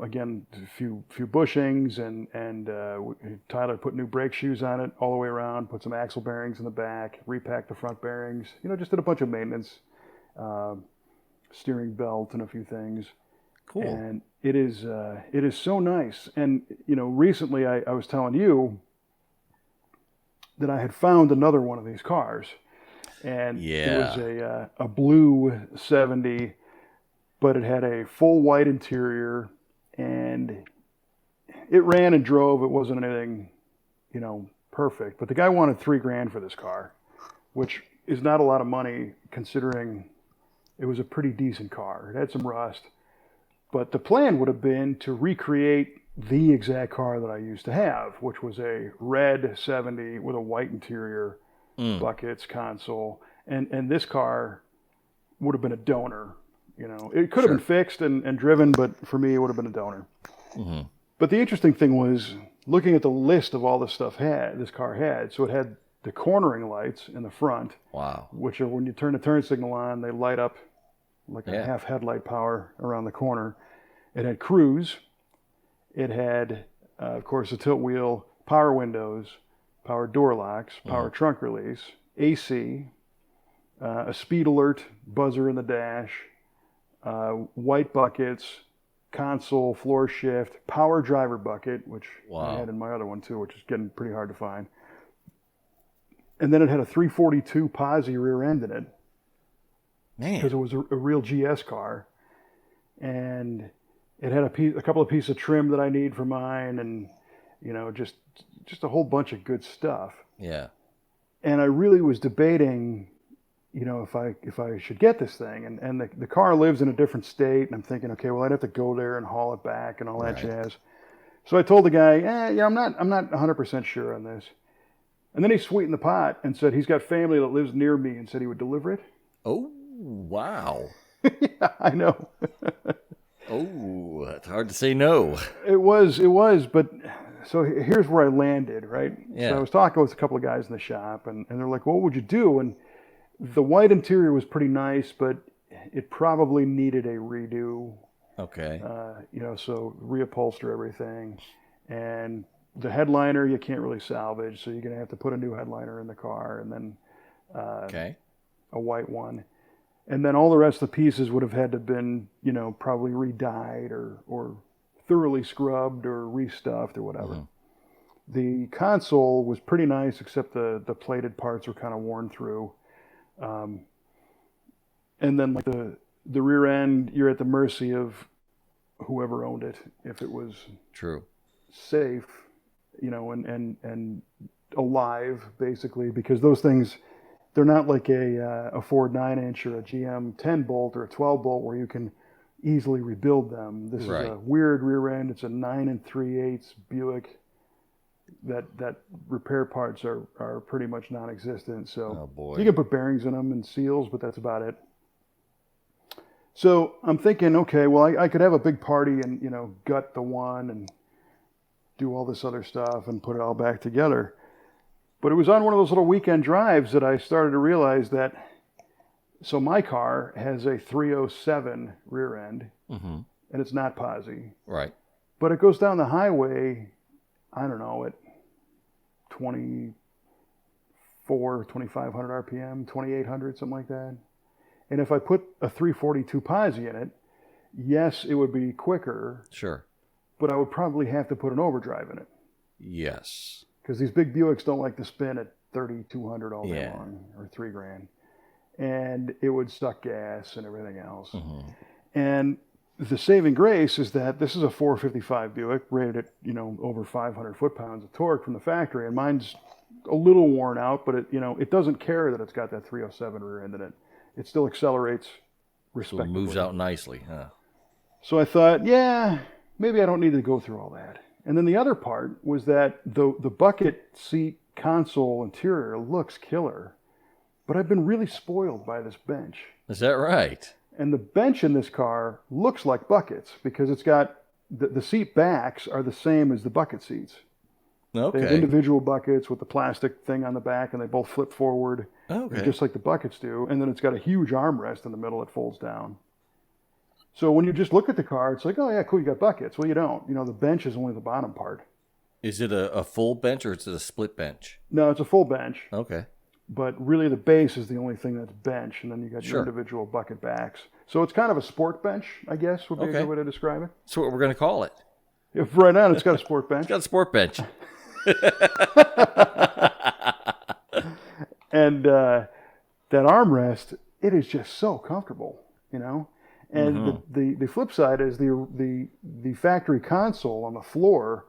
again, a few bushings, and Tyler put new brake shoes on it all the way around, put some axle bearings in the back, repacked the front bearings, just did a bunch of maintenance, steering belt and a few things. Cool. And it is so nice. And, recently I was telling you that I had found another one of these cars, and it was a blue 70, but it had a full white interior, and it ran and drove. It wasn't anything, perfect. But the guy wanted $3,000 for this car, which is not a lot of money considering it was a pretty decent car. It had some rust, but the plan would have been to recreate the exact car that I used to have, which was a red 70 with a white interior, buckets, console, and this car would have been a donor. It could have been fixed and driven, but for me, it would have been a donor. But the interesting thing was looking at the list of all the stuff this car had. So it had the cornering lights in the front, Wow. which are when you turn the turn signal on, they light up like a half headlight power around the corner. It had cruise. It had, of course, a tilt wheel, power windows, power door locks, power trunk release, AC, a speed alert buzzer in the dash, white buckets, console, floor shift, power driver bucket, which I had in my other one too, which is getting pretty hard to find. And then it had a 342 Posi rear end in it, because it was a real GS car, and it had a couple of pieces of trim that I need for mine, and just a whole bunch of good stuff. Yeah. And I really was debating, if I should get this thing, and the car lives in a different state, and I'm thinking, okay, well, I'd have to go there and haul it back and all that jazz. So I told the guy, I'm not 100% sure on this. And then he sweetened the pot and said he's got family that lives near me, and said he would deliver it. Oh, wow. Yeah, I know. Oh, it's hard to say no. It was, but so here's where I landed, right? Yeah. So I was talking with a couple of guys in the shop, and they're like, what would you do? And the white interior was pretty nice, but it probably needed a redo. Okay. So reupholster everything. And the headliner you can't really salvage, so you're going to have to put a new headliner in the car, and then a white one. And then all the rest of the pieces would have had to have been, probably re-dyed or thoroughly scrubbed or restuffed or whatever. The console was pretty nice, except the plated parts were kind of worn through. And then like the rear end, you're at the mercy of whoever owned it. If it was True. safe, and alive, basically, because those things, they're not like a Ford 9-inch or a GM 10-bolt or a 12-bolt where you can easily rebuild them. This is a weird rear end. It's a 9 3/8 Buick. That repair parts are pretty much non-existent. So you can put bearings in them and seals, but that's about it. So I'm thinking, okay, well, I could have a big party and, gut the one and do all this other stuff and put it all back together. But it was on one of those little weekend drives that I started to realize that, so my car has a 307 rear end, and it's not Posi. Right. But it goes down the highway, I don't know, at 2,500 RPM, 2,800, something like that. And if I put a 342 Posi in it, yes, it would be quicker, Sure. but I would probably have to put an overdrive in it. Yes. Because these big Buicks don't like to spin at 3,200 all day Yeah. long, or $3,000. And it would suck gas and everything else. Mm-hmm. And the saving grace is that this is a 455 Buick rated at, over 500 foot-pounds of torque from the factory. And mine's a little worn out, but it doesn't care that it's got that 307 rear end in it. It still accelerates So it respectively. moves out nicely, huh? So I thought, yeah, maybe I don't need to go through all that. And then the other part was that the bucket seat console interior looks killer, but I've been really spoiled by this bench. Is that right? And the bench in this car looks like buckets because it's got the seat backs are the same as the bucket seats. They have Okay. individual buckets with the plastic thing on the back, and they both flip forward, Okay. just like the buckets do. And then it's got a huge armrest in the middle that folds down. So when you just look at the car, it's like, oh yeah, cool, you got buckets. Well, you don't. The bench is only the bottom part. Is it a full bench or is it a split bench? No, it's a full bench, Okay. but really the base is the only thing that's bench, and then you got Sure. your individual bucket backs. So it's kind of a sport bench, I guess, would be a Okay. good way to describe it. That's what we're going to call it. If right now it's got a sport bench. It's got a sport bench. And that armrest, it is just so comfortable, And the flip side is the factory console on the floor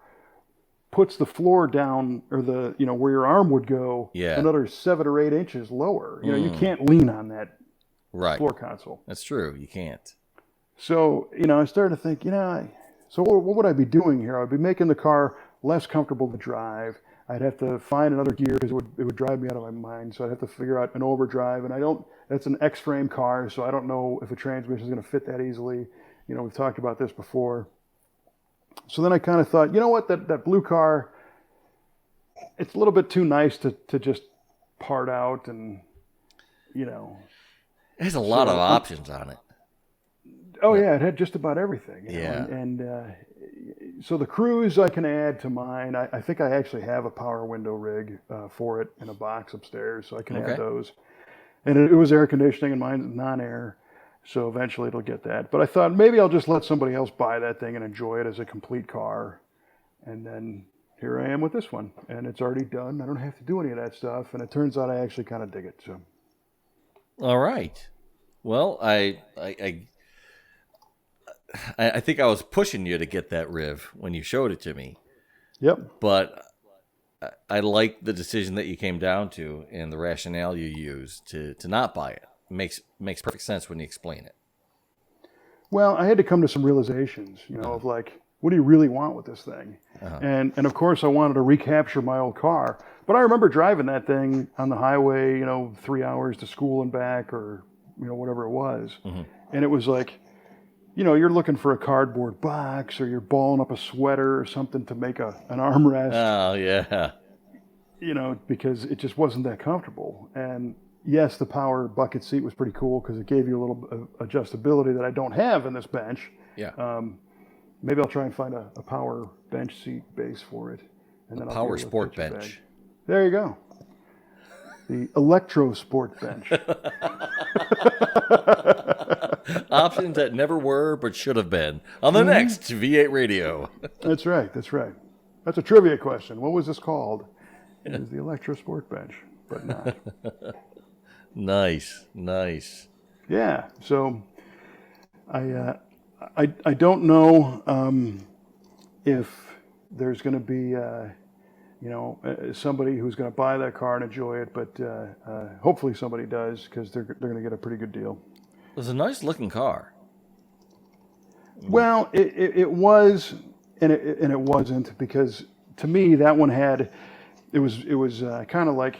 puts the floor down, or where your arm would go, Yeah. another 7 or 8 inches lower. You can't lean on that Right. floor console. That's true. You can't. So I started to think, so what would I be doing here? I'd be making the car less comfortable to drive. I'd have to find another gear because it would drive me out of my mind. So I'd have to figure out an overdrive, and that's an X-frame car, so I don't know if a transmission is going to fit that easily. We've talked about this before. So then I kind of thought, you know what, that blue car, it's a little bit too nice to just part out, and It has a lot of options on it. oh yeah, it had just about everything. Yeah. And so the Cruise I can add to mine. I think I actually have a power window rig for it in a box upstairs, so I can Okay. add those. And it was air conditioning, and mine's non-air, so eventually it'll get that. But I thought maybe I'll just let somebody else buy that thing and enjoy it as a complete car. And then here I am with this one, and it's already done. I don't have to do any of that stuff, and it turns out I actually kind of dig it. So All right. Well, I think I was pushing you to get that Riv when you showed it to me, yep. but I like the decision that you came down to and the rationale you used to not buy it. Makes perfect sense when you explain it. Well, I had to come to some realizations, of like, what do you really want with this thing? And of course, I wanted to recapture my old car. But I remember driving that thing on the highway, 3 hours to school and back, or whatever it was. And it was like, you're looking for a cardboard box, or you're balling up a sweater or something to make an armrest, Oh yeah. because it just wasn't that comfortable. And yes, the power bucket seat was pretty cool because it gave you a little adjustability that I don't have in this bench. Yeah. Maybe I'll try and find a power bench seat base for it. And then I'll Power be able to sport pitch it bench. back. There you go. The Electro Sport bench. Options that never were but should have been on the next V8 Radio. That's right. That's right. That's a trivia question. What was this called? It was the Electro Sport bench, but not. Nice. Yeah. So I don't know if there's going to be somebody who's going to buy that car and enjoy it, but hopefully somebody does, because they're going to get a pretty good deal. It was a nice looking car. Well, it was, and it wasn't, because to me that one had, it was kind of like,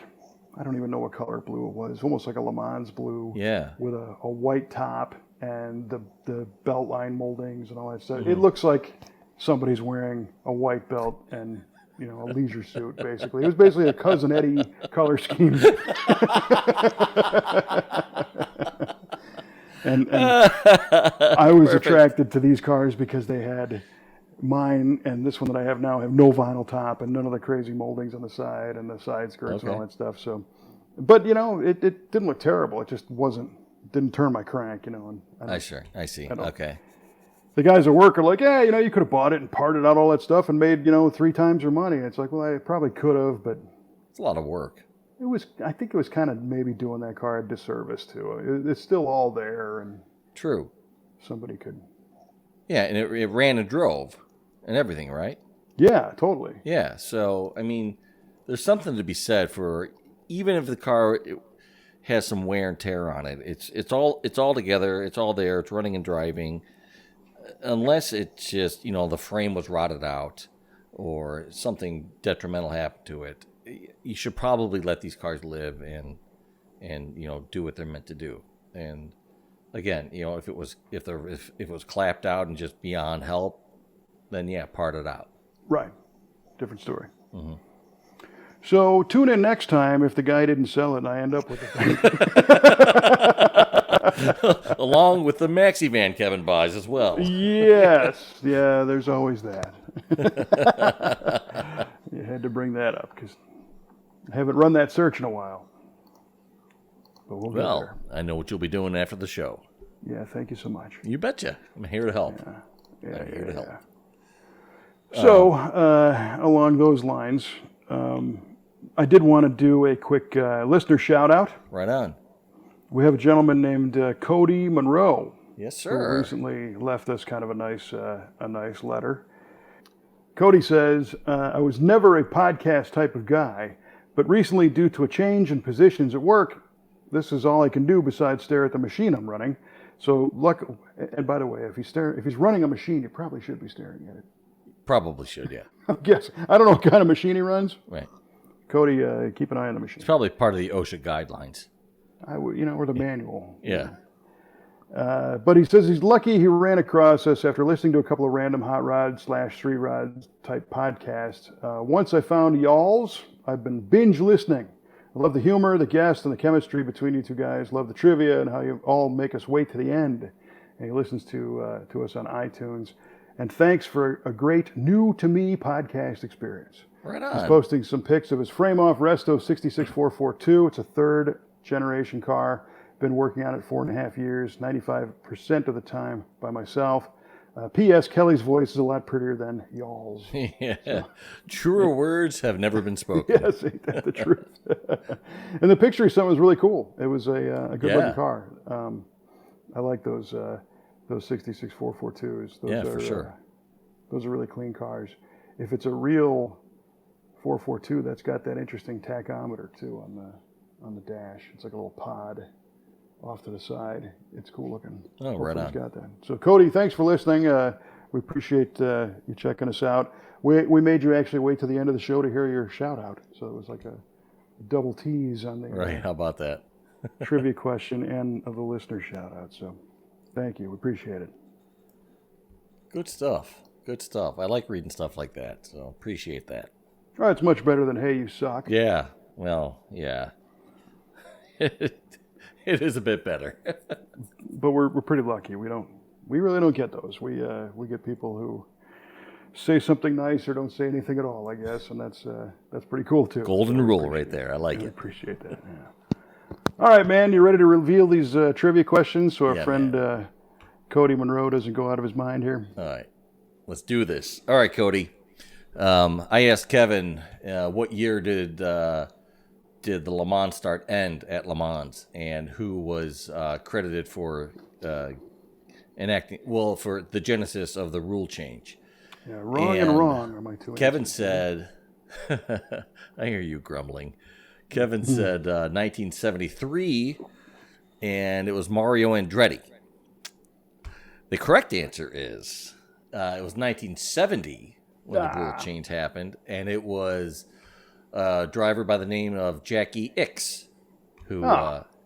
I don't even know what color blue it was, almost like a Le Mans blue. Yeah. With a white top and the belt line moldings and all that stuff. It looks like somebody's wearing a white belt and a leisure suit, basically. It was basically a Cousin Eddie color scheme. and I was attracted to these cars because they had mine and this one that I have now have no vinyl top and none of the crazy moldings on the side and the side skirts and all Okay. that stuff. So, but it didn't look terrible. It just wasn't didn't turn my crank, and I see. don't- Okay. the guys at work are like, yeah, you could have bought it and parted out all that stuff and made, 3 times your money. And it's like, well, I probably could have, but It's a lot of work. I think it was kind of maybe doing that car a disservice too. It's still all there, and True. somebody could. Yeah, and it ran and drove and everything, right? Yeah, totally. Yeah. So, I mean, there's something to be said for even if the car has some wear and tear on it. It's all together. It's all there. It's running and driving. Unless it's just, the frame was rotted out or something detrimental happened to it, you should probably let these cars live and do what they're meant to do. And again, if it was clapped out and just beyond help, then yeah, part it out. Right. Different story. Mm-hmm. So tune in next time if the guy didn't sell it and I end up with the thing. Along with the maxi van Kevin buys as well. Yes. Yeah, there's always that. You had to bring that up because I haven't run that search in a while. But we'll get there. I know what you'll be doing after the show. Yeah, thank you so much. You betcha. I'm here to help. Yeah, I'm here to help. So, along those lines, I did want to do a quick listener shout out. Right on. We have a gentleman named Cody Monroe. Yes, Who sir. recently left us kind of a nice letter. Cody says, I was never a podcast type of guy, but recently due to a change in positions at work, this is all I can do besides stare at the machine I'm running. So and by the way, if he's running a machine, you probably should be staring at it. Probably should, yeah. Yes. I don't know what kind of machine he runs. Right. Cody, keep an eye on the machine. It's probably part of the OSHA guidelines. I would, or the manual. Yeah. But he says he's lucky he ran across us after listening to a couple of random hot rod / 3-rod type podcasts. Once I found y'all's, I've been binge listening. I love the humor, the guests, and the chemistry between you two guys. Love the trivia and how you all make us wait to the end. And he listens to us on iTunes. And thanks for a great new to me podcast experience. Right on. He's posting some pics of his frame-off Resto 66442. It's a 3rd generation car. Been working on it 4.5 years, 95% of the time by myself. P.S. Kelly's voice is a lot prettier than y'all's. Yeah. So. Truer words have never been spoken. Yes, ain't that the truth? And the picture he sent was really cool. It was a good-looking car. I like those 66442s. For sure. Those are really clean cars. If it's a real 442, that's got that interesting tachometer too on the dash. It's like a little pod off to the side. It's cool looking. Oh, right on. He's got that. So Cody, thanks for listening. We appreciate you checking us out. We made you actually wait to the end of the show to hear your shout out. So it was like a double tease on the right. How about that? trivia question and of the listener shout out. So thank you. We appreciate it. Good stuff. Good stuff. I like reading stuff like that. So appreciate that. All right, it's much better than hey, you suck. Yeah. Well, yeah. It is a bit better. But we're pretty lucky. We really don't get those. We get people who say something nice or don't say anything at all, I guess, and that's pretty cool too. Golden rule right there. I like it. Appreciate that. Yeah. All right, man. You ready to reveal these trivia questions so our friend Cody Monroe doesn't go out of his mind here? All right. Let's do this. All right, Cody. I asked Kevin, what year did the Le Mans start end at Le Mans, and who was credited for enacting, for the genesis of the rule change. Yeah, wrong are my two Kevin answers. said, I hear you grumbling. Kevin said 1973, and it was Mario Andretti. The correct answer is it was 1970 when the rule change happened, and it was a driver by the name of Jackie Ickx who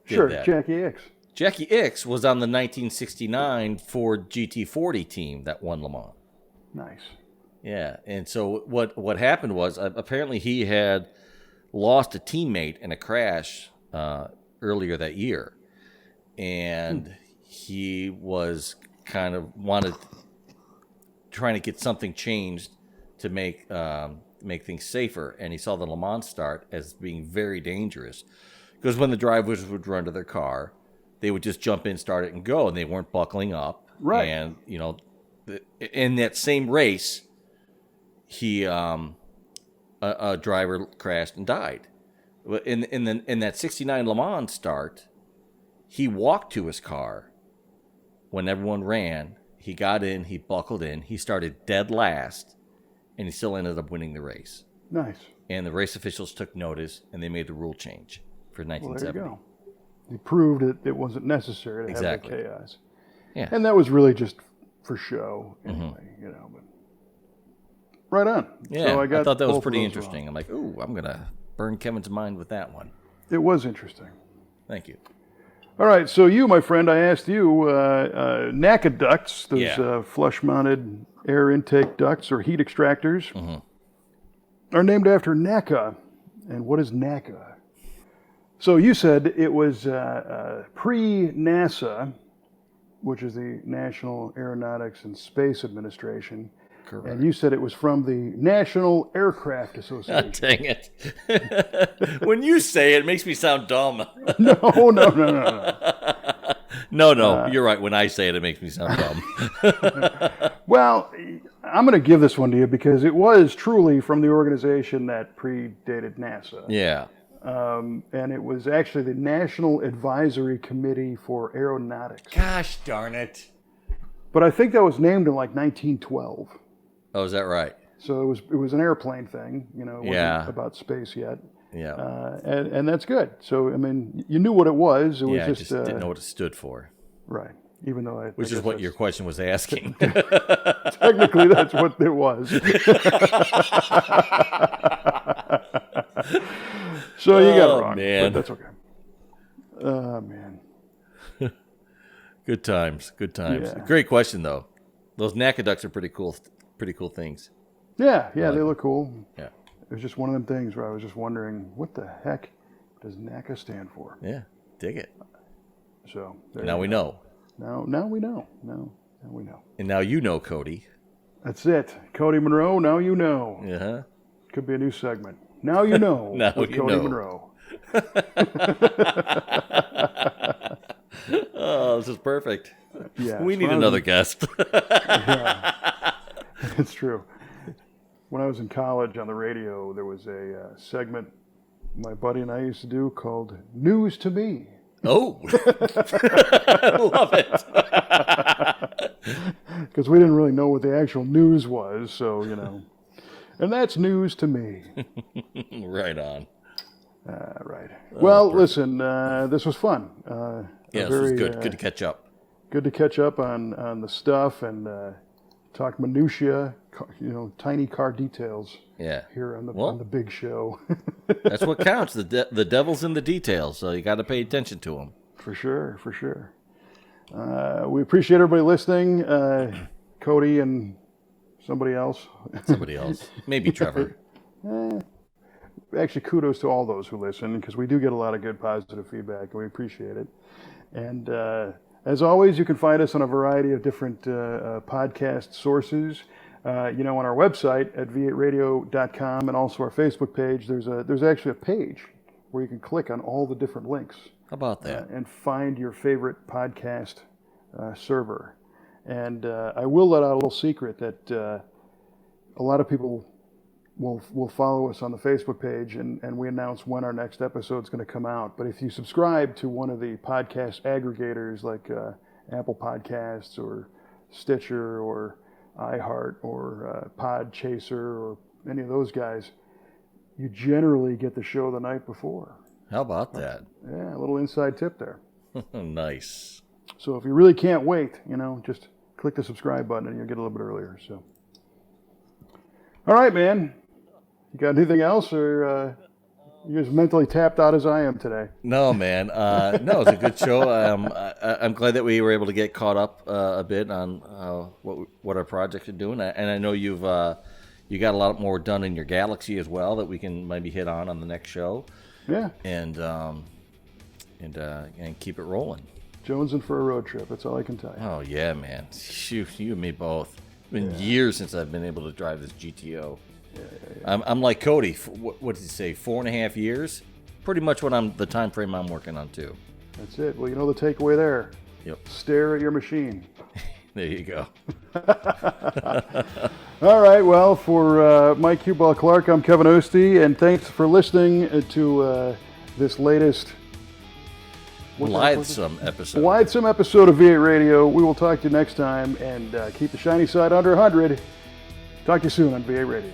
did that. Jackie Ickx. Jackie Ickx was on the 1969 Ford GT40 team that won Le Mans. Nice. Yeah, and so what happened was apparently he had lost a teammate in a crash earlier that year, and he was kind of trying to get something changed to make things safer, and he saw the Le Mans start as being very dangerous because when the drivers would run to their car, they would just jump in, start it, and go, and they weren't buckling up. Right. And in that same race, he a driver crashed and died. In that '69 Le Mans start, he walked to his car when everyone ran. He got in, he buckled in, he started dead last, and he still ended up winning the race. Nice. And the race officials took notice, and they made the rule change for Well, there 1970. you go. He proved it wasn't necessary to Exactly. have the chaos. Yeah. And that was really just for show, anyway, But right on. Yeah, So I thought that was both of pretty those interesting. wrong. I'm like, ooh, I'm going to burn Kevin's mind with that one. It was interesting. Thank you. All right, so you, my friend, I asked you, NACA ducts, those Yeah. flush-mounted air intake ducts or heat extractors, Mm-hmm. are named after NACA. And what is NACA? So you said it was pre-NASA, which is the National Aeronautics and Space Administration. Correct. And you said it was from the National Aircraft Association. Dang it. When you say it, it makes me sound dumb. No. No, you're right. When I say it, it makes me sound dumb. Well, I'm going to give this one to you because it was truly from the organization that predated NASA. Yeah. And it was actually the National Advisory Committee for Aeronautics. Gosh darn it. But I think that was named in like 1912. Oh, is that right? So it was an airplane thing, it wasn't Yeah. about space yet. Yeah. And that's good. So, I mean, you knew what it was. It was Yeah, I just, just didn't know what it stood for, right. Even though which is what your question was asking. technically that's what it was. So you got it wrong, man. but that's okay. Man. Good times. Good times. Yeah. Great question, though. Those NACA ducks are pretty cool things. Yeah, they look cool. Yeah. It was just one of them things where I was just wondering, what the heck does NACA stand for? Yeah. Dig it. So Now we know. Now we know. Now we know. And now you know, Cody. That's it. Cody Monroe, now you know. Uh-huh. Could be a new segment. Now you know Now with you Cody know. Monroe. Oh, this is perfect. Yeah, We it's need fun. another guest. It's true. When I was in college on the radio, there was a segment my buddy and I used to do called News to Me. Oh. Love it. Because we didn't really know what the actual news was, so, And that's news to me. Right on. Right. Well, listen, this was fun. Yeah, this was good. Good to catch up. Good to catch up on the stuff and talk minutia, tiny car details Yeah. here on the Well- big show. That's what counts. The devil's in the details, so you got to pay attention to them. For sure. We appreciate everybody listening. Cody and somebody else. Somebody else. Maybe Trevor. Actually, kudos to all those who listen because we do get a lot of good positive feedback and we appreciate it. And as always, you can find us on a variety of different podcast sources. On our website at v8radio.com and also our Facebook page, there's actually a page where you can click on all the different links How about that? and find your favorite podcast server. And I will let out a little secret that a lot of people will follow us on the Facebook page and we announce when our next episode is going to come out. But if you subscribe to one of the podcast aggregators like Apple Podcasts or Stitcher or iHeart or Podchaser or any of those guys, you generally get the show the night before. How about that? Yeah, a little inside tip there. Nice. So if you really can't wait, just click the subscribe button and you'll get a little bit earlier. So, all right, man. You got anything else, or you're as mentally tapped out as I am today? No, man. No, it was a good show. I'm glad that we were able to get caught up a bit on what our projects are doing, and I know you got a lot more done in your galaxy as well that we can maybe hit on the next show. Yeah. And keep it rolling. Jonesing for a road trip. That's all I can tell you. Oh yeah, man. Shoot, you and me both. It's been years since I've been able to drive this GTO. I'm like Cody. What did he say? 4.5 years? Pretty much the time frame I'm working on too. That's it. Well, you know the takeaway there. Yep. Stare at your machine. There you go. All right. Well, for Mike Hubal Clark, I'm Kevin Ostie, and thanks for listening to this latest Blithesome episode. Blithesome episode of V8 Radio. We will talk to you next time, and keep the shiny side under 100. Talk to you soon on V8 Radio.